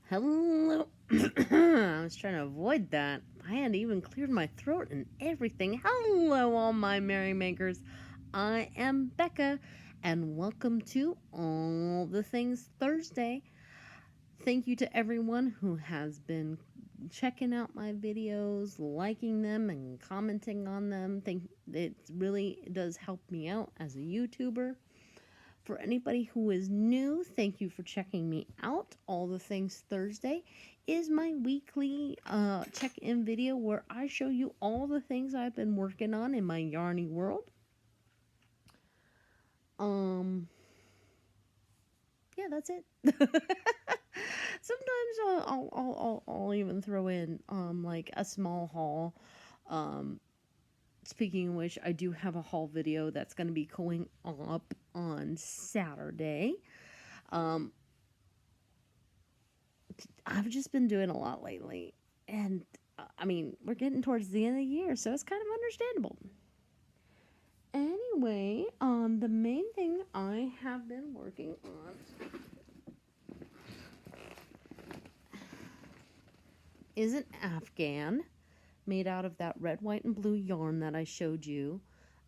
Hello. I was trying to avoid that. I had even cleared my throat and everything. Hello, all my merrymakers. I am Becca, and welcome to All the Things Thursday. Thank you to everyone who has been checking out my videos, liking them, and commenting on them. Think it really does help me out as a YouTuber. For anybody who is new, thank you for checking me out. All the Things Thursday is my weekly check-in video where I show you all the things I've been working on in my yarny world. Um, yeah, that's it. Sometimes I'll even throw in like a small haul. Um, Speaking of which, I do have a haul video that's going to be going up on Saturday. Um, I've just been doing a lot lately. And I mean, we're getting towards the end of the year, so it's kind of understandable. Anyway, the main thing I have been working on is an Afghan made out of that red, white, and blue yarn that I showed you.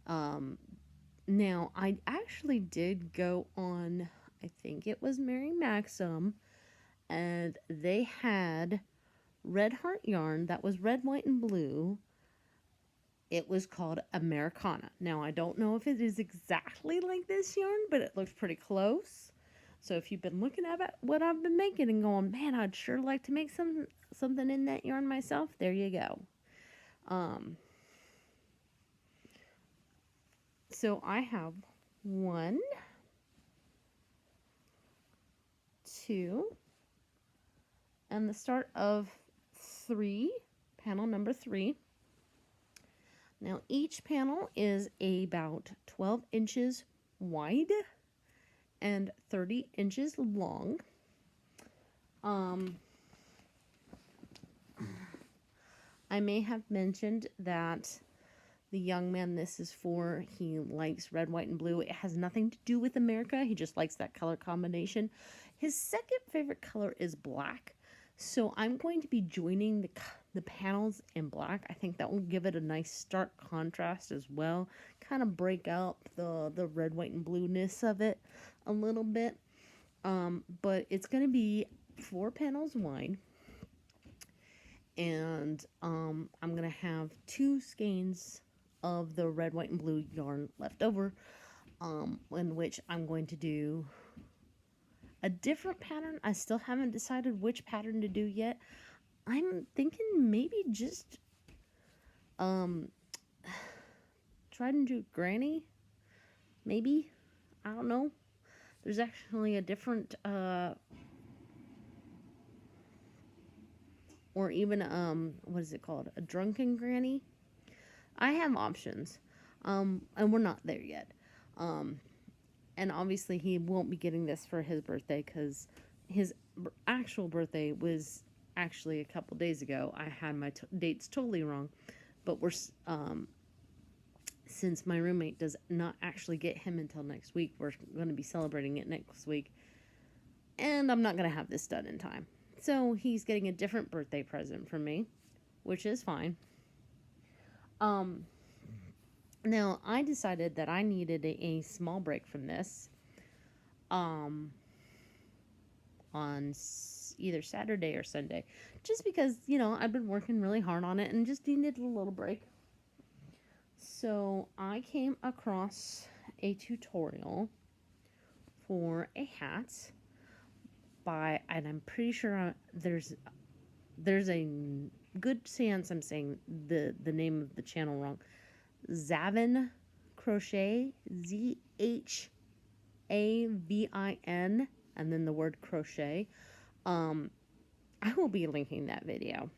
Now, I actually did go on, I think it was Mary Maxim, and they had red heart yarn that was red, white, and blue. It was called Americana. Now, I don't know if it is exactly like this yarn, but it looks pretty close. So if you've been looking at what I've been making and going, man, I'd sure like to make something in that yarn myself, there you go. So I have 1, 2, and the start of 3, panel number 3. Now each panel is about 12 inches wide and 30 inches long. I may have mentioned that the young man this is for, he likes red, white, and blue. It has nothing to do with America. He just likes that color combination. His second favorite color is black. So I'm going to be joining the panels in black. I think that will give it a nice stark contrast as well. Kind of break out the red, white, and blueness of it a little bit. But it's going to be 4 panels wide. And I'm going to have 2 skeins of the red, white, and blue yarn left over, in which I'm going to do a different pattern. I still haven't decided which pattern to do yet. I'm thinking maybe just try and do granny, maybe. I don't know. There's actually a different or even what is it called, a drunken granny. I have options, and we're not there yet. And obviously he won't be getting this for his birthday because his actual birthday was actually a couple days ago. I had my dates totally wrong, but since my roommate does not actually get him until next week, we're going to be celebrating it next week, and I'm not going to have this done in time. So he's getting a different birthday present from me, which is fine. Now, I decided that I needed a small break from this on either Saturday or Sunday, just because, I've been working really hard on it and just needed a little break. So I came across a tutorial for a hat and I'm pretty sure there's a good chance I'm saying the name of the channel wrong. Zavin Crochet, ZHAVIN, and then the word crochet. I will be linking that video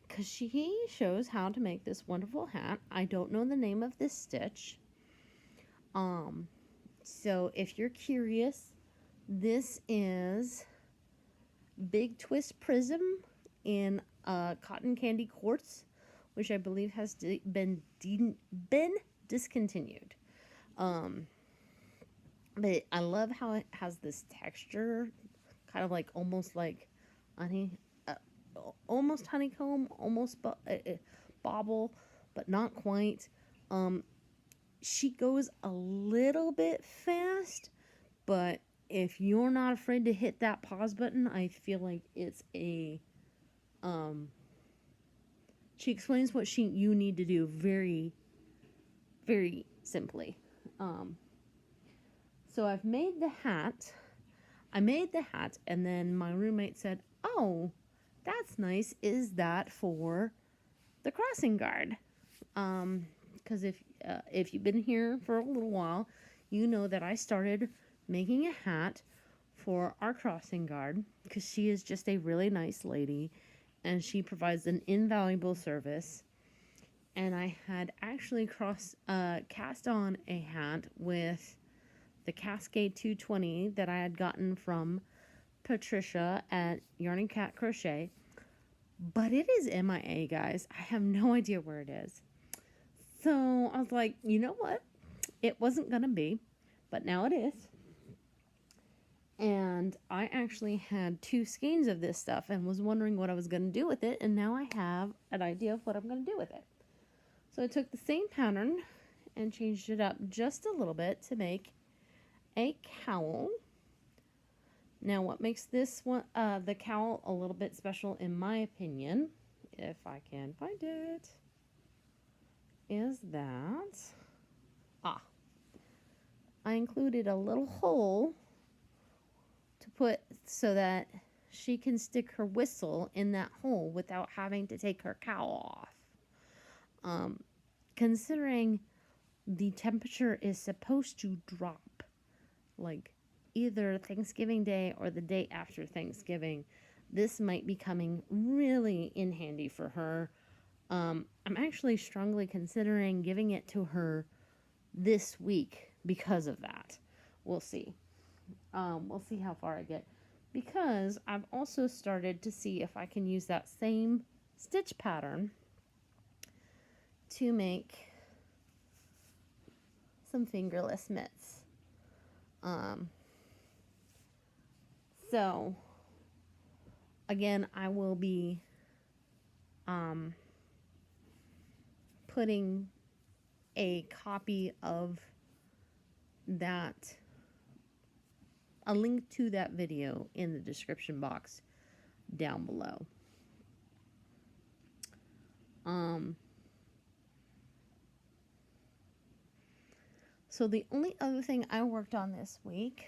because she shows how to make this wonderful hat. I don't know the name of this stitch. So if you're curious, this is Big Twist Prism in cotton candy quartz, which I believe has been discontinued. But I love how it has this texture kind of like almost like honey, uh, almost honeycomb, almost bobble, but not quite. Um, she goes a little bit fast, but if you're not afraid to hit that pause button, I feel like it's a um she explains what you need to do very, very simply. Um, so I've made the hat. I made the hat, and then my roommate said, "Oh, that's nice. Is that for the crossing guard?" Because if you've been here for a little while, you know that I started making a hat for our crossing guard because she is just a really nice lady, and she provides an invaluable service. And I had actually cast on a hat with the Cascade 220 that I had gotten from Patricia at Yarn and Cat Crochet. But it is MIA, guys. I have no idea where it is. So I was like, you know what? It wasn't going to be, but now it is. And I actually had 2 skeins of this stuff and was wondering what I was going to do with it. And now I have an idea of what I'm going to do with it. So I took the same pattern and changed it up just a little bit to make a cowl. Now what makes this one, the cowl, a little bit special in my opinion, if I can find it, is that, I included a little hole to put so that she can stick her whistle in that hole without having to take her cowl off. Considering the temperature is supposed to drop like either Thanksgiving Day or the day after Thanksgiving, this might be coming really in handy for her. I'm actually strongly considering giving it to her this week because of that. We'll see. We'll see how far I get. Because I've also started to see if I can use that same stitch pattern to make some fingerless mitts. So again, I will be putting a copy of that, a link to that video in the description box down below. So the only other thing I worked on this week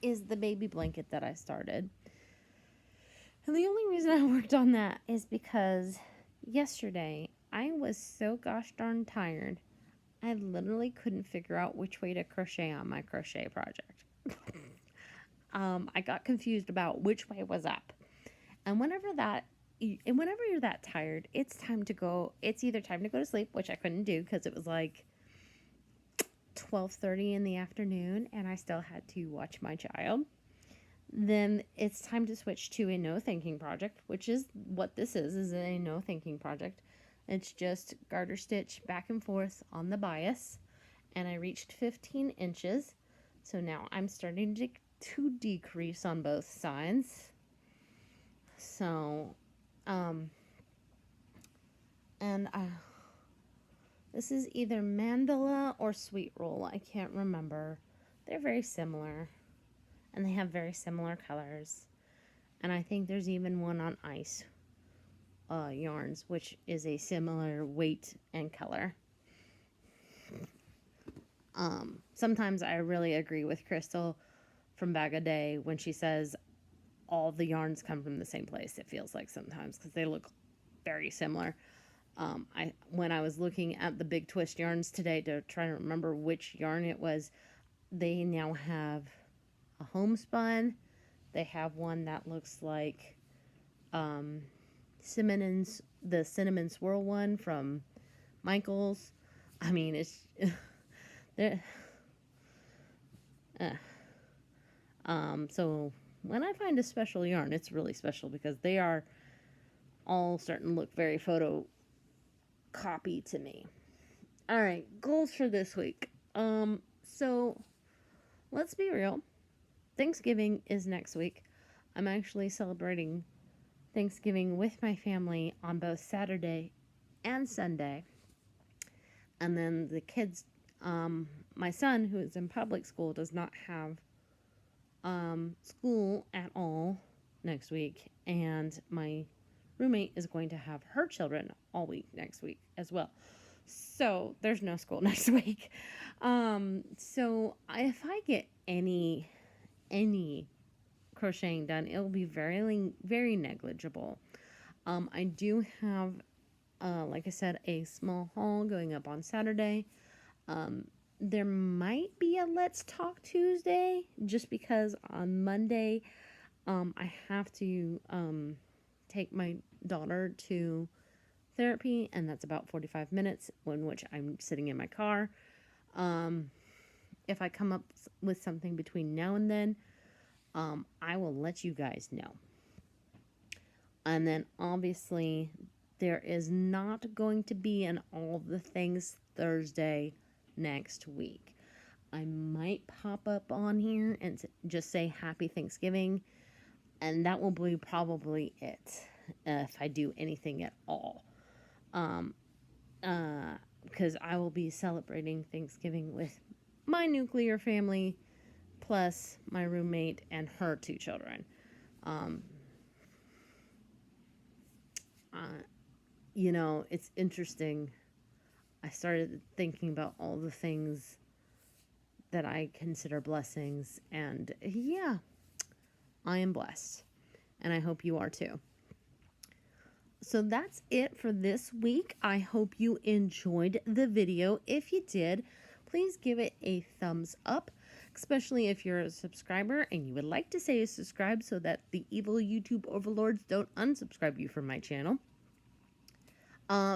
is the baby blanket that I started. And the only reason I worked on that is because yesterday I was so gosh darn tired. I literally couldn't figure out which way to crochet on my crochet project. I got confused about which way was up. And whenever you're that tired, it's time to go. It's either time to go to sleep, which I couldn't do because it was like 12:30 in the afternoon and I still had to watch my child. Then it's time to switch to a no thinking project, which is what this is a no thinking project. It's just garter stitch back and forth on the bias, and I reached 15 inches. So now I'm starting to decrease on both sides. So, this is either mandala or sweet roll. I can't remember. They're very similar, and they have very similar colors. And I think there's even one on ice yarns, which is a similar weight and color. Sometimes I really agree with Crystal from Bag a Day when she says all the yarns come from the same place. It feels like sometimes because they look very similar. When I was looking at the Big Twist yarns today to try to remember which yarn it was, they now have a homespun. They have one that looks like the cinnamon swirl one from Michael's. I mean, it's so when I find a special yarn, it's really special because they are all starting to look very photocopy to me. All right, goals for this week. So let's be real. Thanksgiving is next week. I'm actually celebrating Thanksgiving with my family on both Saturday and Sunday. And then the kids, my son, who is in public school, does not have school at all next week. And my roommate is going to have her children all week next week as well. So there's no school next week. So if I get any crocheting done, it'll be very negligible. I do have, like I said, a small haul going up on Saturday. There might be a Let's Talk Tuesday, just because on Monday, I have to take my daughter to therapy, and that's about 45 minutes, in which I'm sitting in my car. If I come up with something between now and then, I will let you guys know. And then obviously there is not going to be an All the Things Thursday next week. I might pop up on here and just say Happy Thanksgiving, and that will be probably it, if I do anything at all. Because I will be celebrating Thanksgiving with my nuclear family, plus my roommate and her 2 children. You know, it's interesting. I started thinking about all the things that I consider blessings, and yeah, I am blessed, and I hope you are too. So that's it for this week. I hope you enjoyed the video. If you did, please give it a thumbs up, especially if you're a subscriber and you would like to say subscribe so that the evil YouTube overlords don't unsubscribe you from my channel.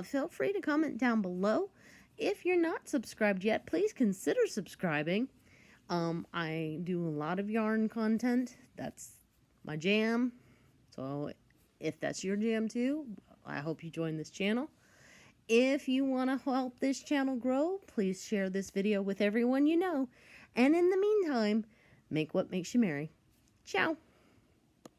Feel free to comment down below. If you're not subscribed yet, please consider subscribing. I do a lot of yarn content. That's my jam. So if that's your jam too, I hope you join this channel. If you want to help this channel grow, please share this video with everyone you know. And in the meantime, make what makes you merry. Ciao.